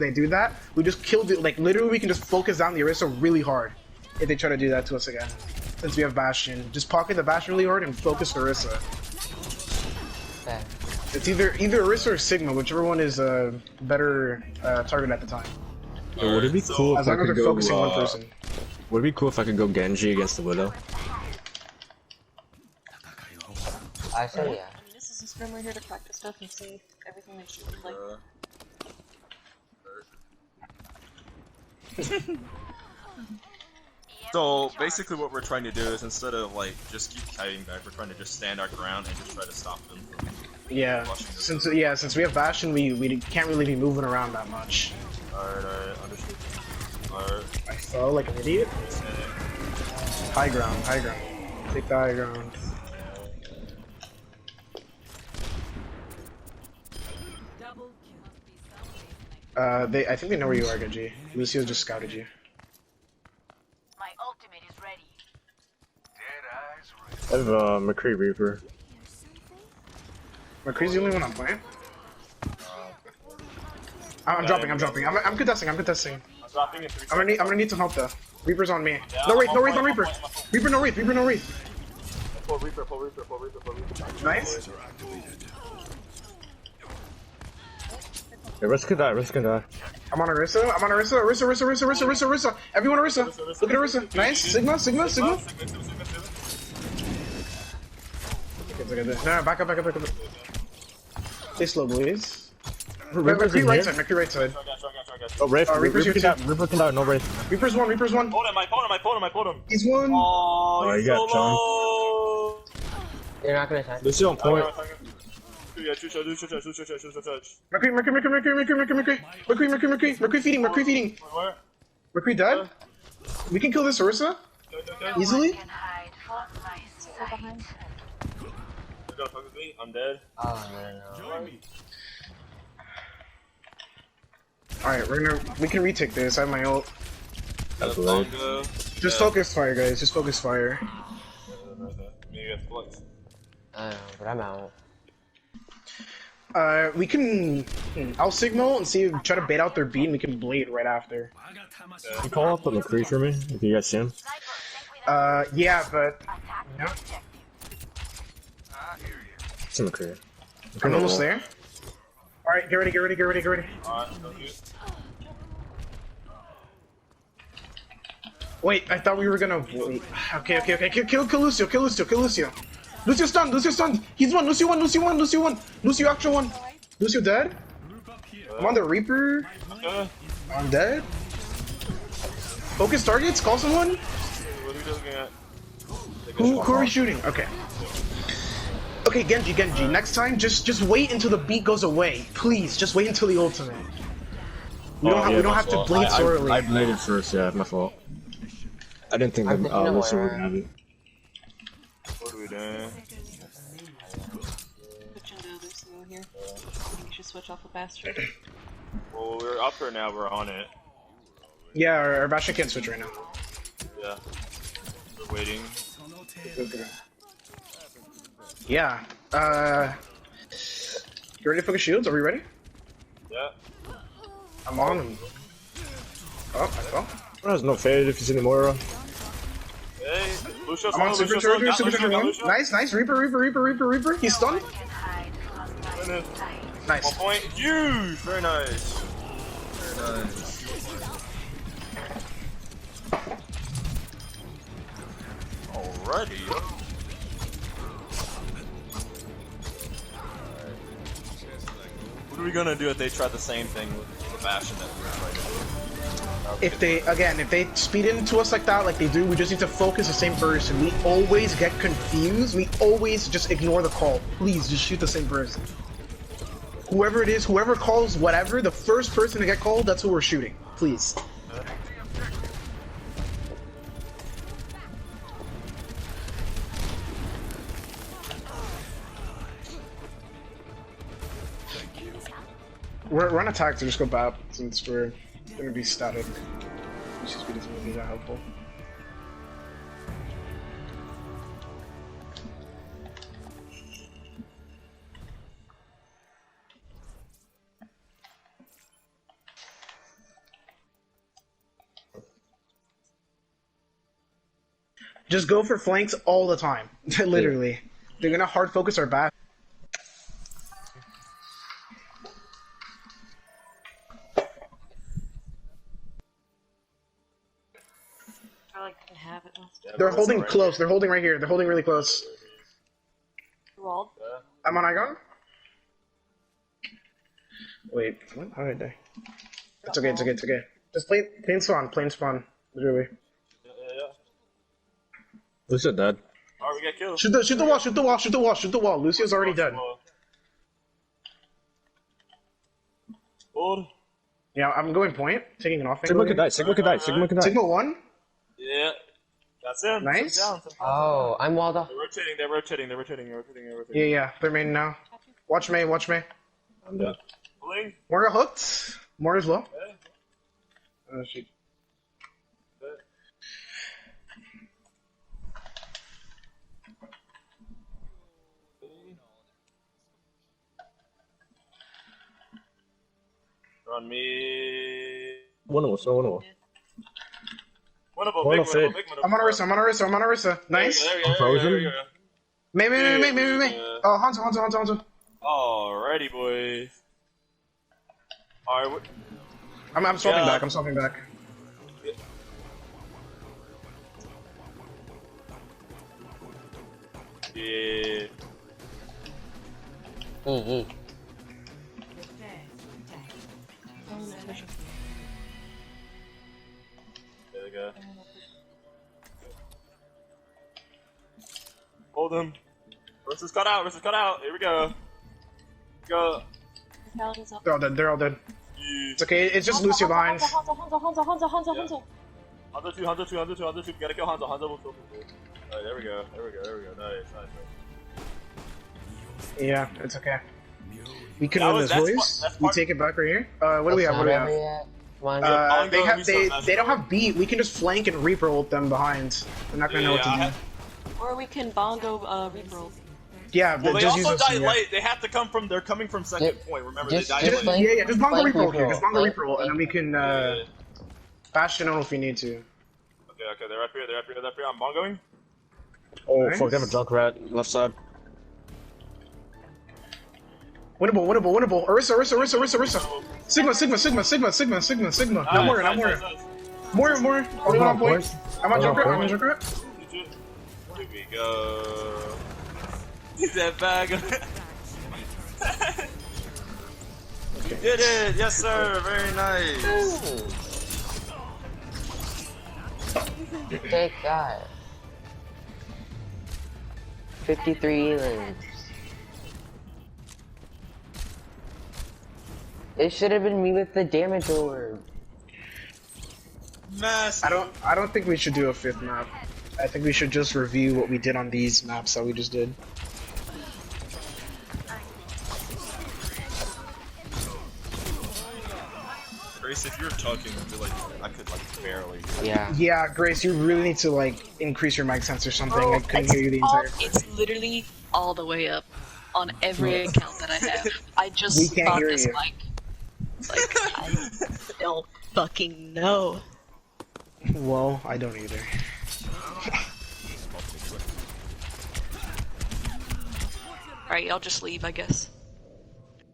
they do that, we just kill the, like, literally we can just focus down the Orisa really hard if they try to do that to us again. Since we have Bastion. Just pocket the Bastion really hard and focus Orisa. Okay. It's either Orisa or Sigma, whichever one is a better target at the time. Yo, would it be cool as if I long as could they're go, focusing one person. Would it be cool if I could go Genji against the Widow? I say yeah. I mean, this is a scrim. We're here to practice stuff and see everything they should look like. So basically what we're trying to do is instead of like just keep kiting back, we're trying to just stand our ground and just try to stop them from Yeah. Since we have Bastion, we can't really be moving around that much. Alright, understood. Alright. I fell like an idiot. High ground. Take the high ground. I think they know where you are, Genji. Lucio just scouted you. My ultimate is ready. I have McCree Reaper. McCree's the only one I'm playing. I'm dropping. I'm contesting. I'm dropping in 3 I'm gonna need some help though. Reaper's on me. Yeah, No Wraith, I'm no Wraith, on no Reaper. point. Reaper, no Wraith, Reaper, no Wraith. Pull Reaper. Nice. Yeah, risk can die. I'm on Orisa. Orisa. Everyone Orisa. Look at Orisa. Nice. Sigma. Okay, no, back up. Stay slow, boys. McCree right side. Oh, Wraith, Reaper's Reaper can die, no Wraith. Reaper's one. I pulled him. He's one. Oh, you he's got so low. You're not gonna touch. Lucio on point. Yeah, touch. McCree feeding. Where? McCree dead. We can kill this Orisa easily. Can hide from my sight. You gotta fuck with me? I'm dead. Oh no. Alright, we can retake this. I have my ult. That's right. Just focus fire, guys. Just focus fire. Maybe you have flux. I don't know, but I'm out. We can. I'll signal and see. Try to bait out their beat, and we can blade right after. Can you call up the McCree for me if you guys see him? Yeah, but. Yeah. It's a McCree. I'm almost there. Alright, get ready. Alright, thank you. Wait, I thought we were gonna. Wait. Okay. Kill Lucio. Lucio stunned. He's one. Lucio actual one. Lucio dead. I'm on the Reaper. I'm dead. Focus targets. Call someone. What are we looking at? Who are we shooting? Okay. Okay, Genji. Next time, just wait until the beat goes away. Please, just wait until the ultimate. We don't have to bleed so early. I bladed first, yeah, my fault. I didn't think that Lucio would have it. What are we doing? Put you on the other side here. I think you should switch off the Bastion. Well, we're up here now, we're on it. Yeah, our Bastion can't switch right now. Yeah. We're waiting. Yeah. You ready to focus shields? Are we ready? Yeah. I'm on them. Oh, I fell. There's no fade if you see the Moira. Hey, Lucio's I'm on Super Charger, one. Lucio. Nice. Reaper. He's stunned. Can hide from my sight. Nice. 1 point. Huge! Very nice. Alrighty. What are we gonna do if they try the same thing with the Bastion that we were trying to do? If they speed into us like that, like they do, we just need to focus the same person. We always get confused. We always just ignore the call. Please, just shoot the same person. Whoever it is, whoever calls whatever, the first person to get called, that's who we're shooting. Please. We're on attack, so just go BAP since we're gonna be static. Speed isn't gonna be that helpful. Just go for flanks all the time. Literally. They're gonna hard focus our back. I like to have it. They're holding close. They're holding right here. They're holding really close. Walled. I'm on Icon? Wait, what? How did I die? It's okay, it's okay, it's okay. Just plain spawn, literally. Lucio dead. Alright, we got killed. Shoot the wall, shoot the wall, shoot the wall, shoot the wall. Lucio's already dead. Hold. Yeah, I'm going point, taking an off Sigma angle. could die, Sigma could die, Sigma could die. Sigma 1? Yeah. That's him. Nice. Down. Oh, I'm walled off. They're rotating. Yeah, they're main now. Watch me. I'm dead. Pulling. Moira hooked. Moira's low. Okay. Oh, shit. On me. Winnable, so winnable. Winnable, One big of it. winnable, big winnable. I'm on Orisa. Nice. There you I'm go. frozen. Me. Oh, Hanzo. Alrighty, boys. Alright, I'm swapping Yeah. back, I'm swapping back. yeah. There we go. Hold him. Versus cut out. Here we go. Go. Paladin's up. They're all dead. Yeah. It's okay, it's just Lucio behind. Hanzo. Hanzo 2. Gotta kill Hanzo. Hanzo will kill people. Alright, there we go. Nice. Yeah, it's okay. We can That win was- this, that's boys. part- We take it back right here. What do we have? Come on. They don't have beat. We can just flank and reroll them behind. They're not gonna know what to do. Or we can bongo reroll. Yeah, Well, they just also use die this. late. They have to come from. They're coming from second Just- point. Remember, just- they die just late. Yeah, just bongo Flank reroll here. reroll. Just bongo Flank reroll, and then we can Bastion on if we need to. Okay. They're up here. I'm bongoing. Oh, Nice. fuck, they have a Junkrat left side. Winnable. Orisa. Sigma. No more. More. Only one on point. I'm on Junkrat. Here we go. He's that bag. You did it! Yes, sir. Very nice. Take that. 53 elims. It should have been me with the damage orb. Massive. I don't think we should do a 5th map. I think we should just review what we did on these maps that we just did. Grace, if you're talking, I feel like I could barely. Yeah. Yeah, Grace, you really need to increase your mic sense or something. I couldn't hear you the entire time. It's literally all the way up on every account that I have. I We just can't bought hear this you. mic. I don't fucking know. Well, I don't either. Alright, I'll just leave, I guess.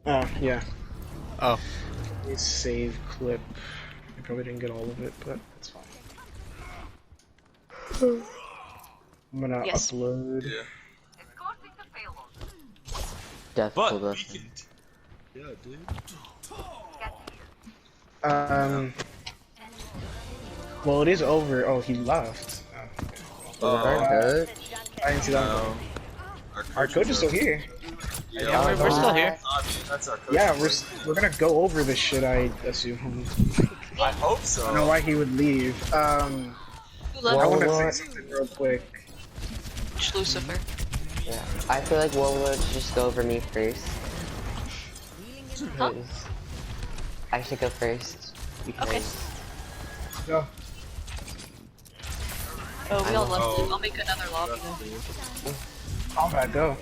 Oh, yeah. Oh. Let me save clip. I probably didn't get all of it, but it's fine. I'm gonna Yes. upload. Yeah. Escorting the payload. Death But pulled we us. can. Yeah, dude. Well, it is over. Oh, he left. Good. I didn't see that. No. Our coach is still here. Yeah, we're still here. That's our coach. Yeah, we're gonna go over this shit. I assume. I hope so. I don't know why he would leave. Who left? I want to Warlord. say something real quick. Lucifer. Yeah. I feel like Warlord should just go over me first. Huh? I should go first. Because Okay. Go. Oh, we all left. Oh. I'll make another lobby then. Combat, go.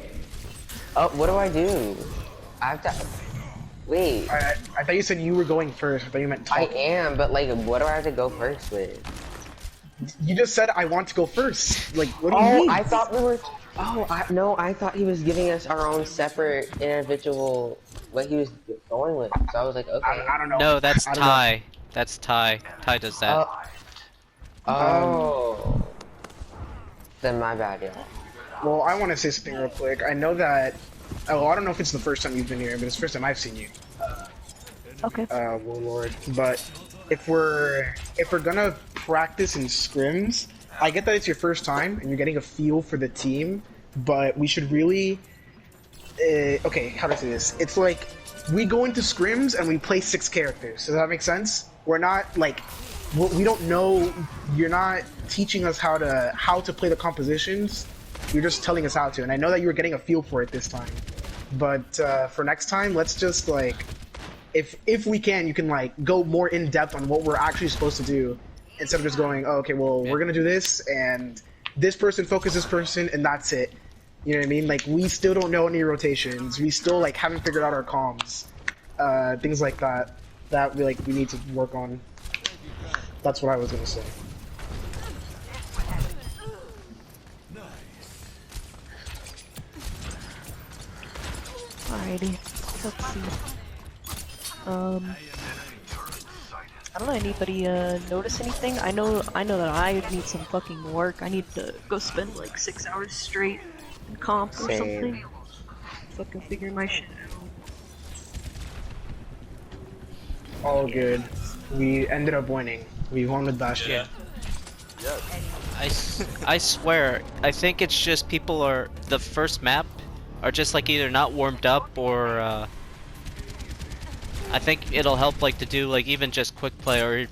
Oh, what do I do? I have to. Wait. I thought you said you were going first. I thought you meant I talk. am, but like, what do I have to go first with? You just said I want to go first. Like, what do you Oh, mean? I thought we were. Oh, no, I thought he was giving us our own separate individual. What he was going with. So I was like, okay. I don't know. No, that's I don't know. Ty. That's Ty. Ty does that. Oh. Then my bad, yeah. Well, I want to say something real quick. I know that. Oh, I don't know if it's the first time you've been here, but it's the first time I've seen you. Okay. Warlord. But if we're gonna practice in scrims, I get that it's your first time and you're getting a feel for the team, but we should really. Okay, how do I say this? It's like we go into scrims and we play 6 characters. Does that make sense? We're not like we don't know. You're not teaching us how to play the compositions. You're just telling us how to. And I know that you were getting a feel for it this time, but for next time, let's just like, if we can, you can like go more in depth on what we're actually supposed to do, instead of just going, oh, okay, well, we're gonna do this, and this person focuses this person, and that's it. You know what I mean? Like, we still don't know any rotations. We still like haven't figured out our comms, things like that. That we need to work on. That's what I was gonna say. Alrighty. Let's see. I don't know. Anybody notice anything? I know that I need some fucking work. I need to go spend like 6 hours straight in comp or Same. something. Fucking figure my shit out. All good. We ended up winning. We won with Bastion. Yeah. I swear, I think it's just people are the first map are just like either not warmed up or I think it'll help like to do like even just quick play, or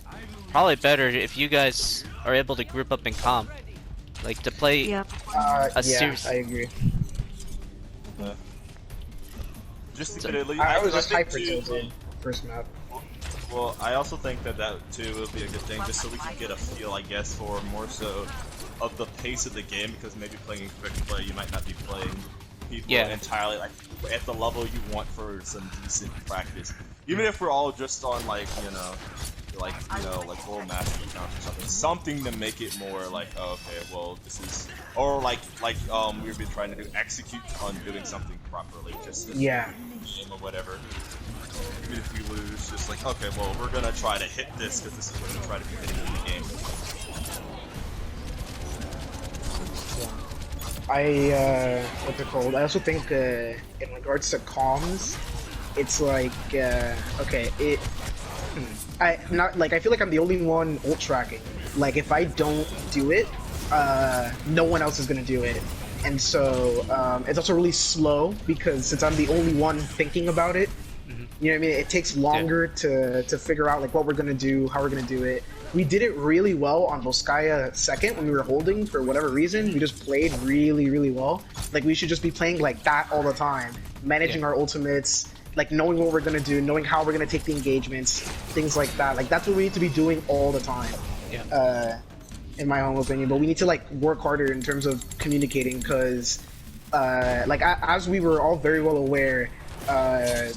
probably better if you guys are able to group up in comp, like to play Yeah. a Yeah, series. I agree. Just to get at least, I was just think hyper too, tilted first map. Well, I also think that too would be a good thing, just so we can get a feel, I guess, for more so of the pace of the game, because maybe playing quick play, you might not be playing people entirely like at the level you want for some decent practice. Even if we're all just on like like full master accounts or something to make it more like, oh, okay, well this is, or like we've been trying to do, execute on doing something properly, just as Yeah. game or whatever. Even if we lose, just like, okay, well we're gonna try to hit this because this is what we try to be hitting in the game. What's it called? I also think, in regards to comms, it's like, okay, I feel like I'm the only one ult tracking. Like, if I don't do it, no one else is gonna do it. And so, it's also really slow, because since I'm the only one thinking about it, you know what I mean? It takes longer to figure out, like, what we're gonna do, how we're gonna do it. We did it really well on Volskaya second when we were holding for whatever reason. We just played really, really well. Like, we should just be playing like that all the time. Managing our ultimates, like knowing what we're gonna do, knowing how we're gonna take the engagements, things like that. Like, that's what we need to be doing all the time. In my own opinion. But we need to like work harder in terms of communicating, because like as we were all very well aware,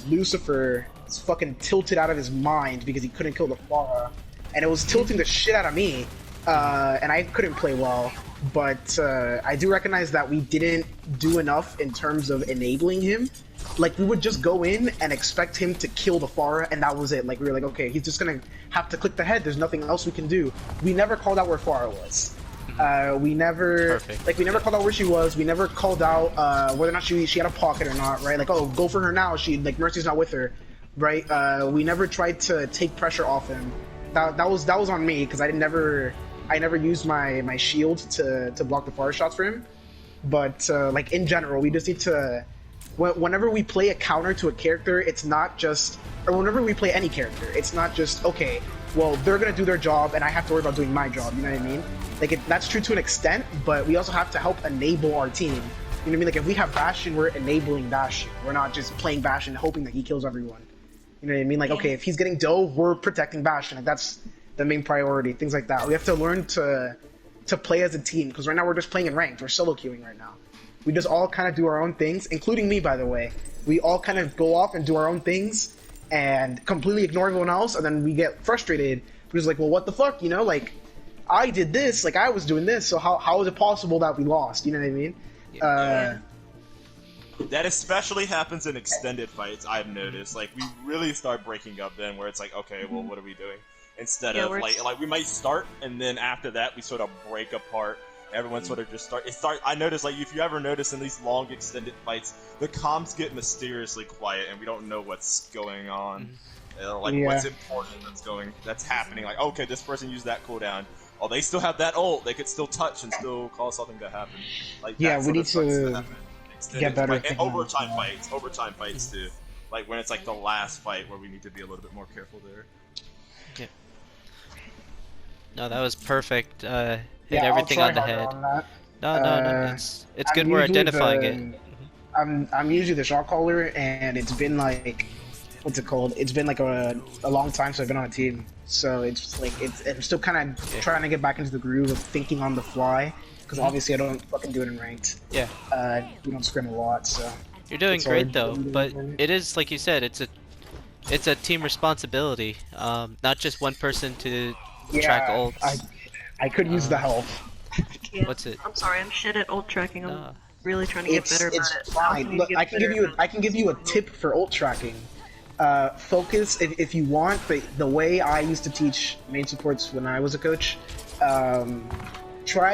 Lucifer is fucking tilted out of his mind because he couldn't kill the Pharah. And it was tilting the shit out of me, and I couldn't play well. But I do recognize that we didn't do enough in terms of enabling him. Like, we would just go in and expect him to kill the Pharah, and that was it. Like, we were like, okay, he's just gonna have to click the head. There's nothing else we can do. We never called out where Pharah was. We never, we never called out where she was. We never called out whether or not she had a pocket or not, right? Like, oh, go for her now. Mercy's not with her, right? We never tried to take pressure off him. That was on me, because I never used my shield to block the Pharah shots for him. But like, in general, we just need to, whenever we play a counter to a character, it's not just, or whenever we play any character, it's not just, okay, well, they're gonna do their job and I have to worry about doing my job, you know what I mean? Like, that's true to an extent, but we also have to help enable our team. You know what I mean? Like, if we have Bastion, we're enabling Bastion. We're not just playing Bastion hoping that he kills everyone. You know what I mean? Like, okay, if he's getting dove, we're protecting Bastion. Like, that's the main priority, things like that. We have to learn to play as a team, because right now we're just playing in ranked. We're solo queuing right now. We just all kind of do our own things, including me, by the way. We all kind of go off and do our own things and completely ignore everyone else, and then we get frustrated because, like, well, what the fuck, you know? Like, I did this, like I was doing this, so how is it possible that we lost? You know what I mean? That especially happens in extended fights, I've noticed. Like, we really start breaking up then, where it's like, okay, well, what are we doing? Instead of, like, we might start, and then after that, we sort of break apart. Everyone sort of just I noticed, like, if you ever notice in these long extended fights, the comms get mysteriously quiet, and we don't know what's going on. What's important that's happening. Like, okay, this person used that cooldown. Oh, they still have that ult. They could still touch and still cause something to happen. Like, yeah, we need to get better. And overtime fights too. Like when it's like the last fight where we need to be a little bit more careful there. Yeah. No, that was perfect. Hit yeah, everything on the head. No. It's good we're identifying it. I'm usually the shot caller, and it's been like, what's it called? It's been like a long time since I've been on a team, so it's like I'm still kind of trying to get back into the groove of thinking on the fly, because obviously I don't fucking do it in ranked. Yeah. We don't scrim a lot, so. You're doing great though, but it is like you said, it's a team responsibility, not just one person to track ults. I could use the help. Yeah. What's it? I'm sorry, I'm shit at ult tracking. I'm really trying to get better about it. It's fine. Look, I can give you a tip for ult tracking. Focus if you want. The way I used to teach main supports when I was a coach, if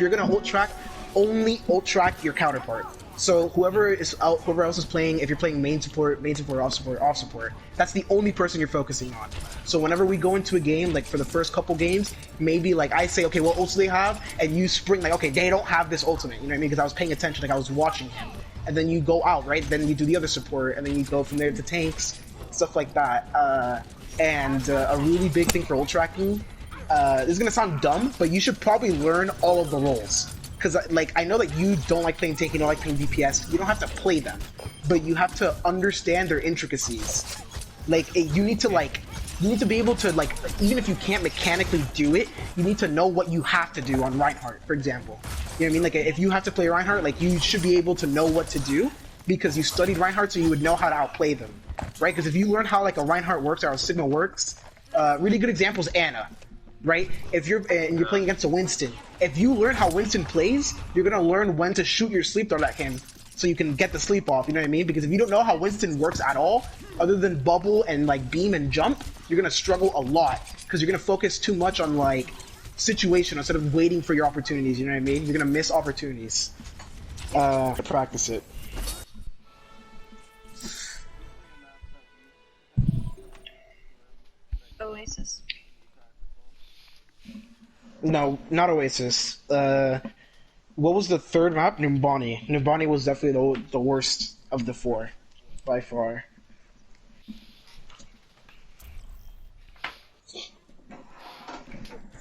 you're gonna ult track, only ult track your counterpart. So whoever else is playing, if you're playing main support, off support, that's the only person you're focusing on. So whenever we go into a game, like for the first couple games, maybe like I say, okay, what ults do they have? And you spring like, okay, they don't have this ultimate, you know what I mean? Because I was paying attention, like I was watching him. And then you go out, right? Then you do the other support, and then you go from there to tanks, stuff like that. A really big thing for ult tracking, this is gonna sound dumb, but you should probably learn all of the roles. Because, like, I know that you don't like playing tank, you don't like playing DPS, you don't have to play them, but you have to understand their intricacies. Like, you need to be able to, like, even if you can't mechanically do it, you need to know what you have to do on Reinhardt, for example. You know what I mean? Like, if you have to play Reinhardt, like, you should be able to know what to do, because you studied Reinhardt, so you would know how to outplay them, right? Because if you learn how, like, a Reinhardt works or how a Sigma works, really good example is Ana. Right? If you're playing against a Winston, if you learn how Winston plays, you're gonna learn when to shoot your sleep dart at him, so you can get the sleep off. You know what I mean? Because if you don't know how Winston works at all, other than bubble and like beam and jump, you're gonna struggle a lot because you're gonna focus too much on like situation instead of waiting for your opportunities. You know what I mean? You're gonna miss opportunities. Practice it. Oasis. No, not Oasis. What was the third map? Numbani. Numbani was definitely the worst of the four, by far.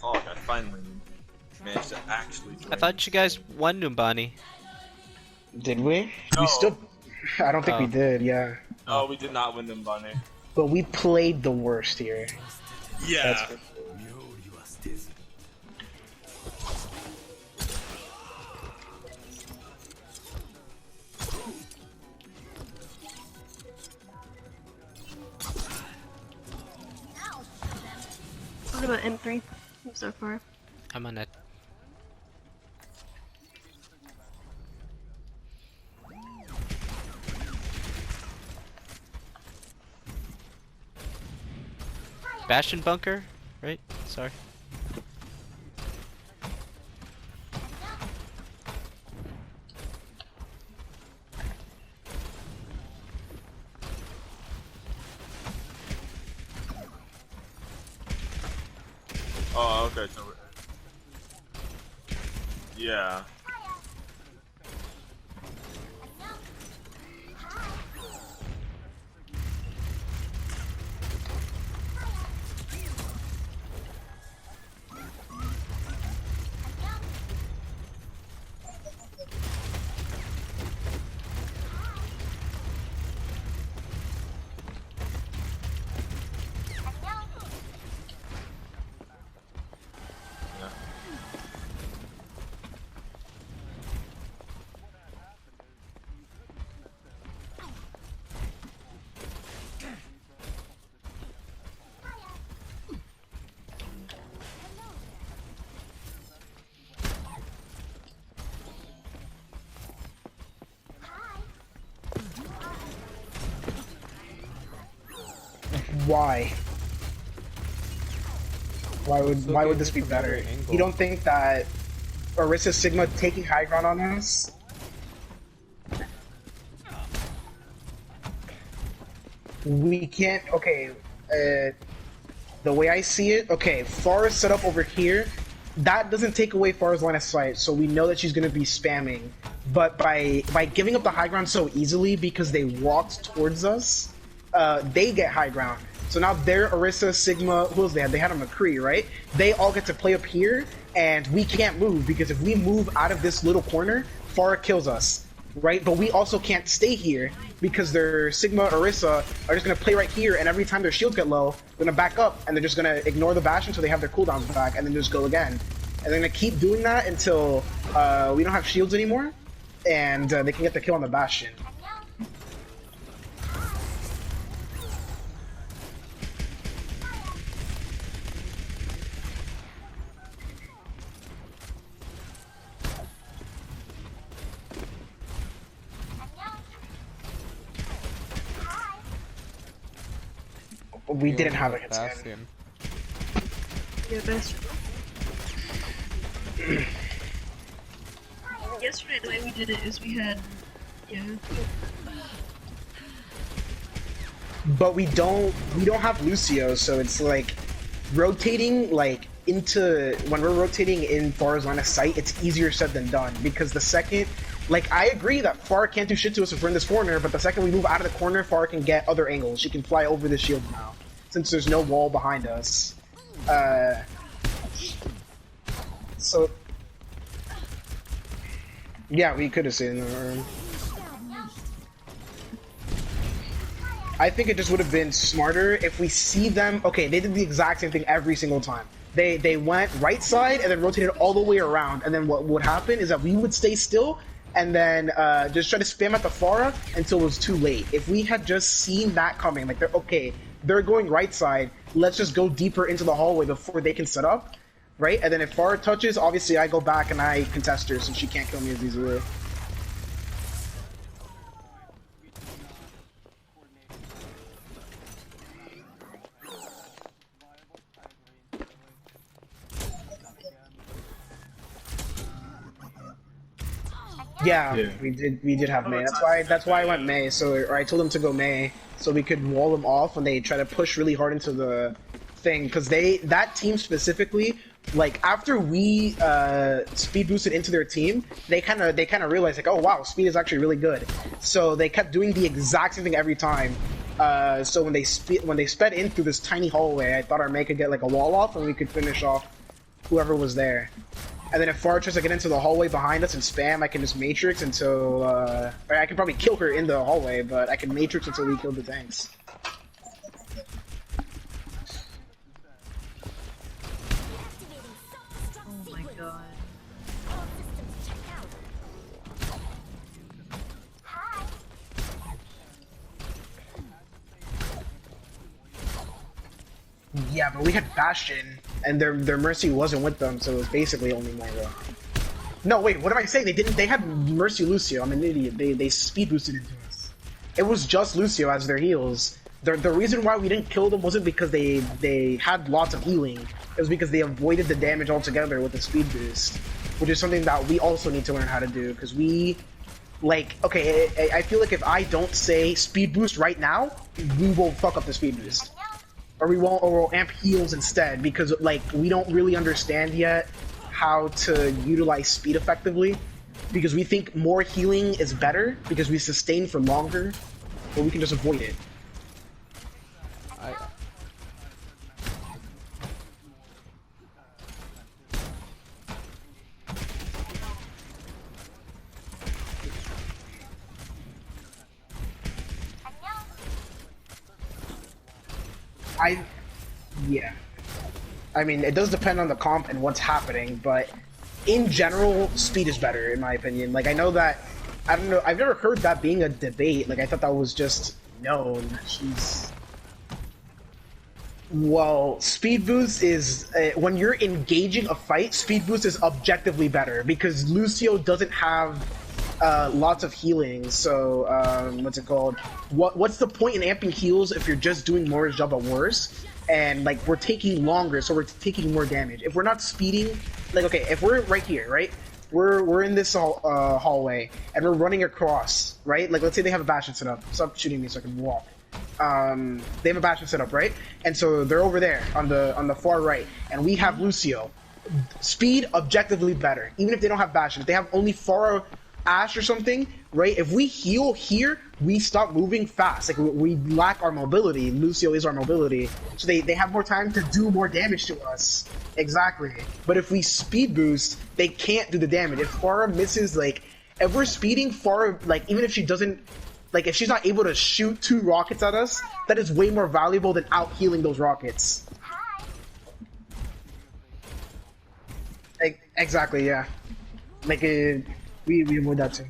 Oh, I finally managed to actually join. I thought you guys won Numbani. Did we? No. We still... I don't think we did, yeah. No, we did not win Numbani. But we played the worst here. Yeah. What about M3 so far? I'm on it. Bastion bunker, right? Sorry. Oh, okay. So, yeah. Why? Why would this be better? You don't think that Orisa Sigma taking high ground on us? We can't. Okay. The way I see it, okay, Pharah is set up over here. That doesn't take away Pharah's line of sight, so we know that she's gonna be spamming. But by giving up the high ground so easily because they walked towards us, they get high ground. So now they're Orisa, Sigma, who else they had? They had a McCree, right? They all get to play up here, and we can't move because if we move out of this little corner, Pharah kills us, right? But we also can't stay here because their Sigma, Orisa are just gonna play right here, and every time their shields get low, they're gonna back up, and they're just gonna ignore the bash until they have their cooldowns back, and then just go again. And they're gonna keep doing that until we don't have shields anymore, and they can get the kill on the Bastion. We didn't have a hit scan. Yeah, best. Yesterday, the way we did it is we had, yeah. But we don't have Lucio, so it's like rotating like into when we're rotating in Pharah's line of sight, it's easier said than done because the second, like I agree that Pharah can't do shit to us if we're in this corner, but the second we move out of the corner, Pharah can get other angles. She can fly over the shield now, since there's no wall behind us. So yeah, we could have stayed in the room. I think it just would have been smarter if we see them. Okay, they did the exact same thing every single time. They went right side and then rotated all the way around, and then what would happen is that we would stay still and then just try to spam at the Pharah until it was too late. If we had just seen that coming, like they're going right side, let's just go deeper into the hallway before they can set up, right? And then if Pharah touches, obviously I go back and I contest her since she can't kill me as easily. Yeah, we did have Mei. That's why I went Mei. So I told them to go Mei so we could wall them off when they try to push really hard into the thing, because that team specifically, like after we speed boosted into their team, they kind of realized like, oh wow, speed is actually really good. So they kept doing the exact same thing every time. So when they sped in through this tiny hallway, I thought our Mei could get like a wall off and we could finish off whoever was there. And then if Pharah tries to get into the hallway behind us and spam, I can just Matrix until, or I can probably kill her in the hallway, but I can Matrix until we kill the tanks. Oh my god. Yeah, but we had Bastion, and their Mercy wasn't with them, so it was basically only Moira. No, wait, what am I saying? They had Mercy Lucio. I'm an idiot. They speed boosted into us. It was just Lucio as their heals. The reason why we didn't kill them wasn't because they had lots of healing. It was because they avoided the damage altogether with the speed boost, which is something that we also need to learn how to do, because we, like, okay, I feel like if I don't say speed boost right now, we will fuck up the speed boost. Or we'll amp heals instead, because like we don't really understand yet how to utilize speed effectively, because we think more healing is better because we sustain for longer, but we can just avoid it. Yeah. I mean, it does depend on the comp and what's happening, but in general, speed is better, in my opinion. Like, I know that, I don't know, I've never heard that being a debate. Like, I thought that was just known. Jeez. Well, speed boost is, when you're engaging a fight, speed boost is objectively better, because Lucio doesn't have lots of healing. So what's it called? What's the point in amping heals if you're just doing Mora's job at worse? And like we're taking longer, so we're taking more damage. If we're not speeding, like okay, if we're right here, right? We're in this hallway and we're running across, right? Like let's say they have a bastion set up. Stop shooting me so I can walk. They have a bastion set up, right? And so they're over there on the far right, and we have Lucio. Speed objectively better, even if they don't have bastion. If they have only Pharah, Ash or something, right? If we heal here, we stop moving fast. Like we lack our mobility. Lucio is our mobility, so they have more time to do more damage to us. Exactly. But if we speed boost, they can't do the damage. If Pharah misses, like if we're speeding Pharah, like even if she doesn't, like if she's not able to shoot 2 rockets at us, that is way more valuable than out healing those rockets. Like, exactly, yeah. Like we avoid that too.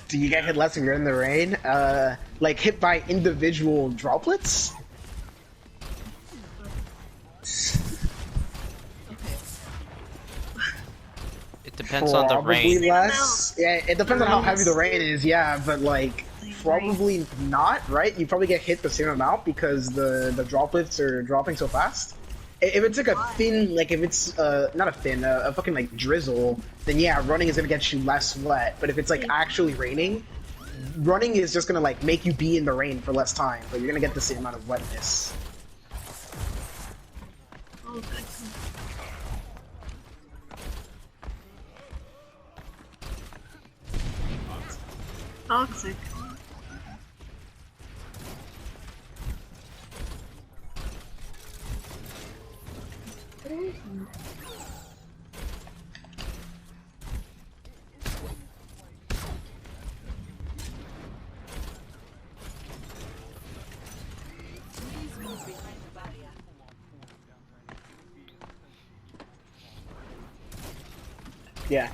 Do you get hit less when you're in the rain? Like hit by individual droplets? It depends on the rain. Probably less. Yeah, it depends on how heavy the rain is, yeah, but like probably not, right? You probably get hit the same amount because the droplets are dropping so fast. If it's like a thin, like if it's not a thin, a fucking like drizzle, then yeah, running is gonna get you less wet. But if it's like actually raining, running is just gonna like make you be in the rain for less time, but you're gonna get the same amount of wetness. Toxic. Yeah.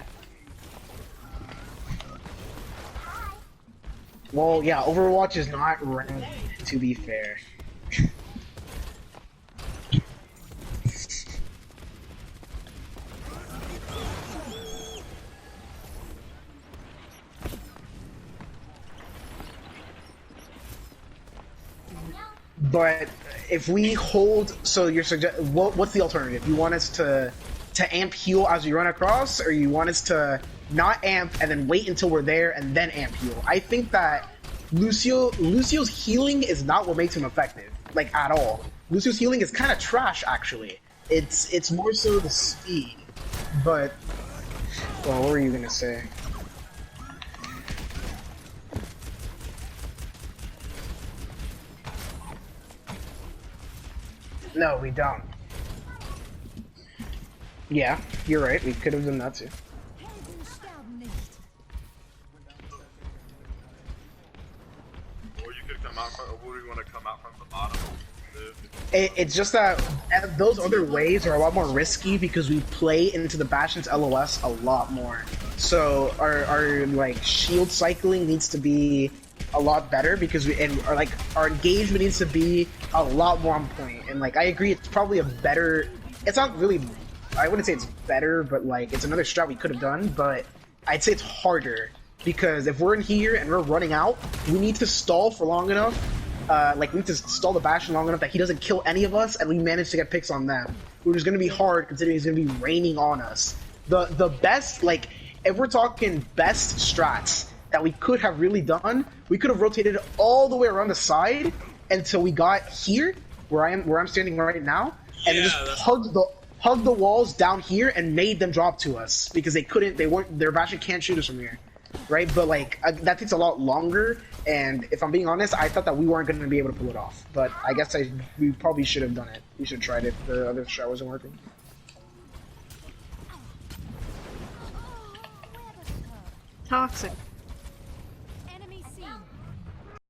Well, yeah, Overwatch is not ranked, to be fair. But if we hold, so you're what's the alternative? You want us to amp heal as we run across, or you want us to not amp and then wait until we're there and then amp heal? I think that Lucio's healing is not what makes him effective, like at all. Lucio's healing is kind of trash, actually. It's more so the speed. But, well, what were you gonna say? No, we don't. Yeah, you're right. We could have done that too. Or you could come out from, or would we want to come out from the bottom? It's just that those other ways are a lot more risky because we play into the Bastion's LOS a lot more. So our like shield cycling needs to be a lot better because our engagement needs to be a lot more on point. And like I agree, it's probably a better. It's not really. I wouldn't say it's better, but like it's another strat we could have done. But I'd say it's harder because if we're in here and we're running out, we need to stall for long enough. Like we need to stall the Bastion long enough that he doesn't kill any of us, and we manage to get picks on them, which is going to be hard considering he's going to be raining on us. The best, like if we're talking best strats that we could have really done, we could have rotated all the way around the side until we got here, where I'm standing right now, and then just hug the walls down here and made them drop to us because their Bastion can't shoot us from here, right? But like that takes a lot longer, and if I'm being honest, I thought that we weren't going to be able to pull it off. But I guess we probably should have done it. We should have tried it if the other strat wasn't working. Toxic.